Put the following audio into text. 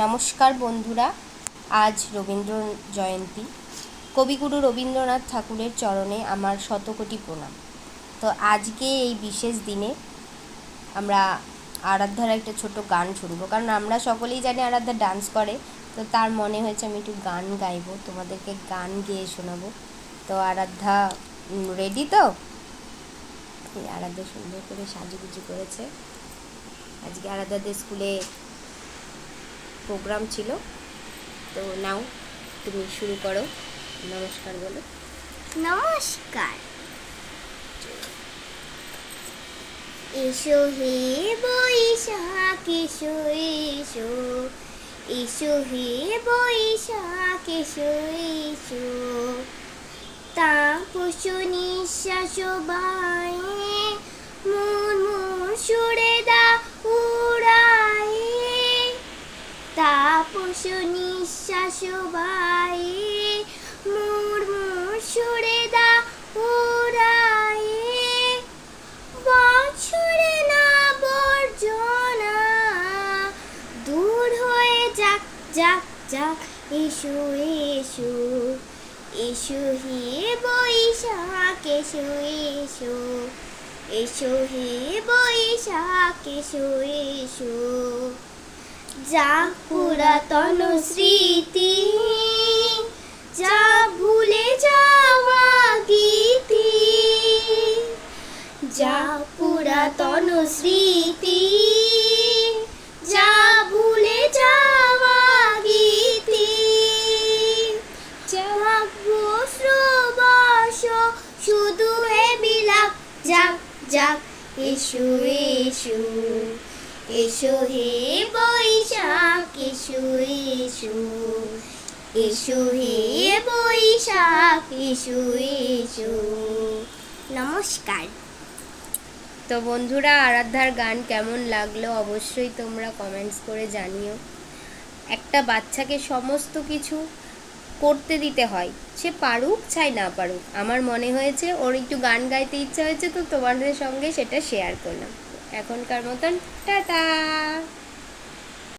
নমস্কার বন্ধুরা, আজ রবীন্দ্র জয়ন্তী। কবিগুরু রবীন্দ্রনাথ ঠাকুরের চরণে আমার শতকোটি প্রণাম। তো আজকে এই বিশেষ দিনে আমরা আরাধ্যার একটা ছোট গান শুনবো, কারণ আমরা সকলেই জানি আরাধ্যা ডান্স করে। তো তার মনে হয়েছে আমি একটু গান গাইবো, তোমাদেরকে গান গেয়ে শোনাবো। তো আরাধ্যা রেডি তো? এই আরাধ্যা সুন্দর করে সাজুগুজু করেছে। আজকে আরাধ্যাদের স্কুলে প্রোগ্রাম ছিল। তো নাও, তুমি শুরু করো, নমস্কার বলো। নমস্কার। এসো হে বৈশাখ এসো এসো, এসো হে বৈশাখ এসো এসো, তাপস নিঃশ্বাস বায়ে মুরমুর সুরে দা উড়ায়ে, তাপস নিঃশ্বাস বায়ে মুরমুর সুরে দা উড়ায়ে, বছরে না বর্জনা দূর হয়ে যাক যাক যাক। এসো এসো, এসো হে বৈশাখ এসো এসো, এসো হে বৈশাখ এসো এসো, যা পুরাতন স্মৃতি, যা ভুলে যাওয়া গীতি, যা পুরাতন স্মৃতি, যা ভুলে যাওয়া গীতি, যাক বস্রবাস শুধু হে বিলাপ, যাক যাক। এসো এসো, এসো হে বৈশাখ এসো এসো, এসো হে বৈশাখ এসো এসো। নমস্কার। তো বন্ধুরা, আরাধ্যার গান কেমন লাগলো অবশ্যই তোমরা কমেন্টস করে জানিও। একটা বাচ্চাকে সমস্ত কিছু করতে দিতে হয়, সে পারুক চাই না পারুক। আমার মনে হয়েছে ওর একটু গান গাইতে ইচ্ছা হয়েছে, তো তোমাদের সঙ্গে সেটা শেয়ার করলাম। এখনকার মতন টাটা।